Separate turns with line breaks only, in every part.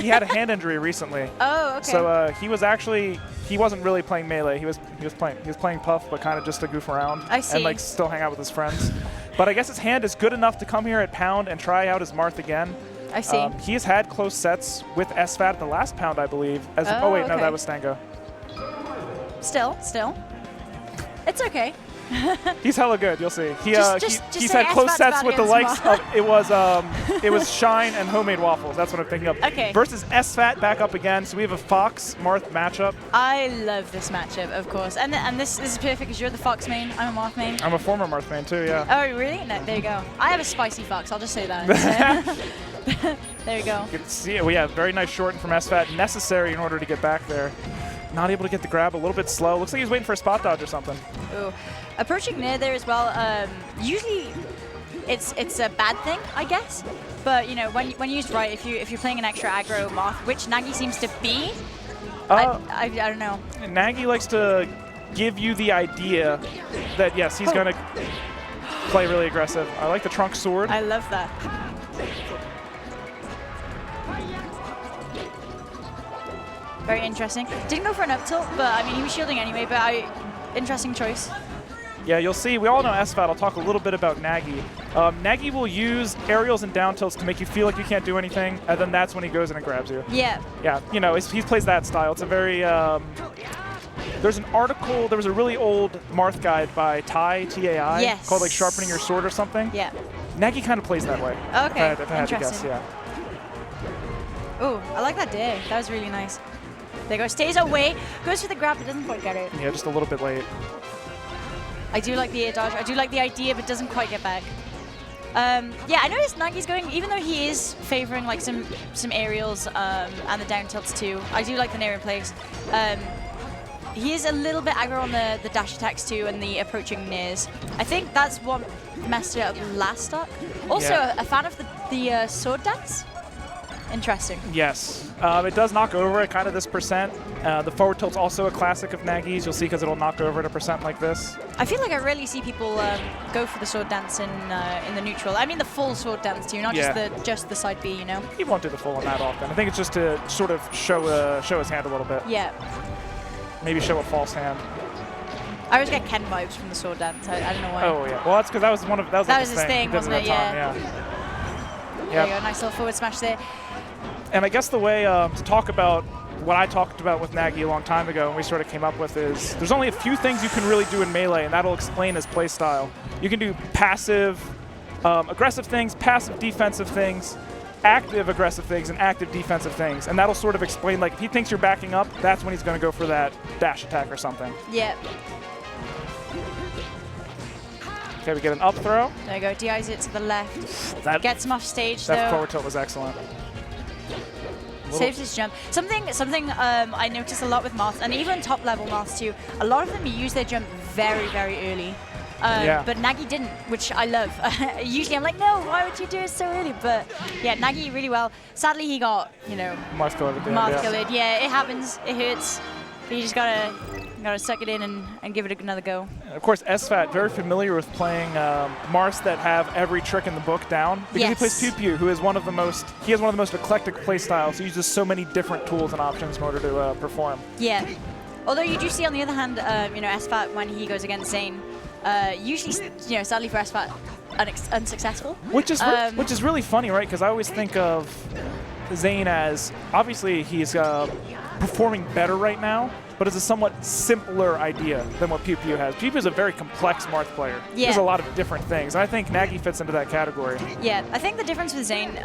He had a hand injury recently.
Oh, okay.
So he wasn't really playing melee. He was playing Puff, but kind of just to goof around.
I see.
And like still hang out with his friends. But I guess his hand is good enough to come here at Pound and try out his Marth again.
I see.
He has had close sets with SFAT at the last Pound, I believe. Oh wait, no, that was Stango.
Still. It's okay.
He's hella good. You'll see. He's
say
had close
SFAT's
sets with the likes
Marth.
of it was Shine and Homemade Waffles. That's what I'm thinking of.
Okay.
Versus SFAT back up again. So we have a Fox Marth matchup.
I love this matchup, of course, and this is perfect because you're the Fox main. I'm a Marth main.
I'm a former Marth main too. Yeah.
Oh really? No, there you go. I have a spicy Fox. I'll just say that. There you go.
You can see it. We have very nice shorten from SFAT. Necessary in order to get back there. Not able to get the grab. A little bit slow. Looks like he's waiting for a spot dodge or something.
Ooh. Approaching near there as well. Usually, it's a bad thing, I guess. But you know, when used right, if you're playing an extra aggro Marth, which Nagy seems to be, I don't know.
Nagy likes to give you the idea that yes, he's gonna play really aggressive. I like the trunk sword.
I love that. Very interesting. Didn't go for an up tilt, but I mean he was shielding anyway. But interesting choice.
Yeah, you'll see. We all know SFAT. I'll talk a little bit about Nagy. Nagy will use aerials and down tilts to make you feel like you can't do anything, and then that's when he goes in and grabs you.
Yeah.
Yeah, you know, he plays that style. It's a very... there's an article, there was a really old Marth guide by Tai, T-A-I,
yes,
called like Sharpening Your Sword or something.
Yeah.
Nagy kind of plays that way.
Okay,
if I had to guess, yeah.
Ooh, I like that dare. That was really nice. There you go. Stays away. Goes for the grab, but doesn't quite get it.
Yeah, just a little bit late.
I do like the air dodge. I do like the idea, but doesn't quite get back. Yeah, I noticed Nagy's going, even though he is favoring like some aerials and the down tilts too. I do like the near in place. He is a little bit aggro on the dash attacks too and the approaching nairs. I think that's what messed it up last stock. Also, a fan of the sword dance. Interesting.
Yes. It does knock over at kind of this percent. The forward tilt's also a classic of Nagy's. You'll see because it'll knock over at a percent like this.
I feel like I rarely see people go for the sword dance in the neutral. I mean the full sword dance too, not just the side B, you know?
He won't do the full on that often. I think it's just to sort of show his hand a little bit.
Yeah.
Maybe show a false hand.
I always get Ken vibes from the sword dance. I don't know why.
Oh yeah. Well, that's because that was like
his thing, wasn't it? Yeah. There you go. Nice little forward smash there.
And I guess the way to talk about what I talked about with Nagy a long time ago and we sort of came up with is there's only a few things you can really do in Melee, and that'll explain his play style. You can do passive, aggressive things, passive defensive things, active aggressive things, and active defensive things. And that'll sort of explain, like, if he thinks you're backing up, that's when he's going to go for that dash attack or something.
Yeah.
Okay, we get an up throw.
There you go. DIs it to the left.
That
gets him off stage, though.
That forward tilt was excellent.
Saves his jump. Something I notice a lot with Marth, and even top level Marths too, a lot of them use their jump very, very early. But Nagy didn't, which I love. Usually I'm like, no, why would you do it so early? But yeah, Nagy really well. Sadly, he got, you know,
Marth killed.
Yeah, it happens. It hurts. But you just gotta suck it in and give it another go.
And of course, SFAT, very familiar with playing Marths that have every trick in the book down. Because he plays Pew Pew, who is one of the most eclectic play styles. He uses so many different tools and options in order to perform. Yeah.
Although you do see, on the other hand, you know, SFAT, when he goes against Zane, usually, you know, sadly for SFAT, unsuccessful.
Which is really funny, right? Because I always think of Zane as, obviously he's performing better right now, but it's a somewhat simpler idea than what Pew Pew has. Pew Pew is a very complex Marth player. He does a lot of different things, and I think Nagy fits into that category. Yeah, I think the difference with Zane,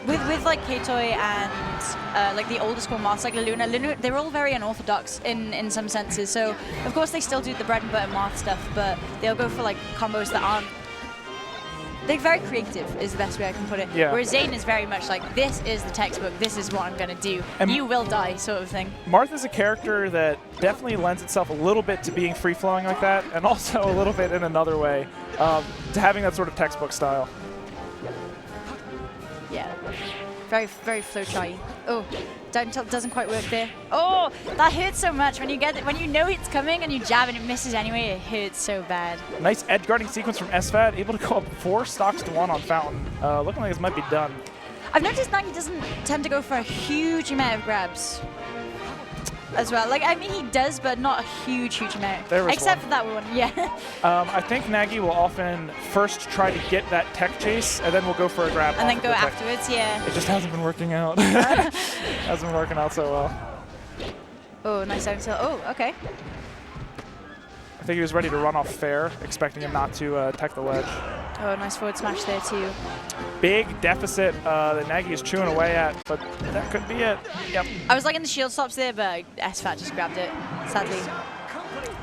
with like K-Toy and like the older school Marths, like Luna, they're all very unorthodox in some senses. So of course they still do the bread and butter Marth stuff, but they'll go for like combos that aren't. They're very creative, is the best way I can put it. Yeah. Whereas Zane is very much like, this is the textbook, this is what I'm going to do, and you will die, sort of thing. Marth is a character that definitely lends itself a little bit to being free-flowing like that, and also a little bit in another way to having that sort of textbook style. Yeah. Very, very flow-charty. Oh, down tilt doesn't quite work there. Oh, that hurts so much when you get it, when you know it's coming and you jab and it misses anyway. It hurts so bad. Nice edge guarding sequence from SFAT, able to go up 4 stocks to 1 on Fountain. Looking like this might be done.
I've noticed Nagy doesn't tend to go for a huge amount of grabs as well. Like, I mean, he does, but not a huge amount.
There was
Except
one.
for that one, yeah.
I think Nagy will often first try to get that tech chase, and then we'll go for a grab.
And then
off
go
the tech.
afterwards, yeah.
It just hasn't been working out. Hasn't been working out so well.
Oh, nice down tilt. Oh, okay.
I think he was ready to run off fair, expecting him not to tech the ledge.
Oh, nice forward smash there, too.
Big deficit that Nagy is chewing away at, but that could be it. Yep.
I was like in the shield stops there, but SFAT just grabbed it, sadly.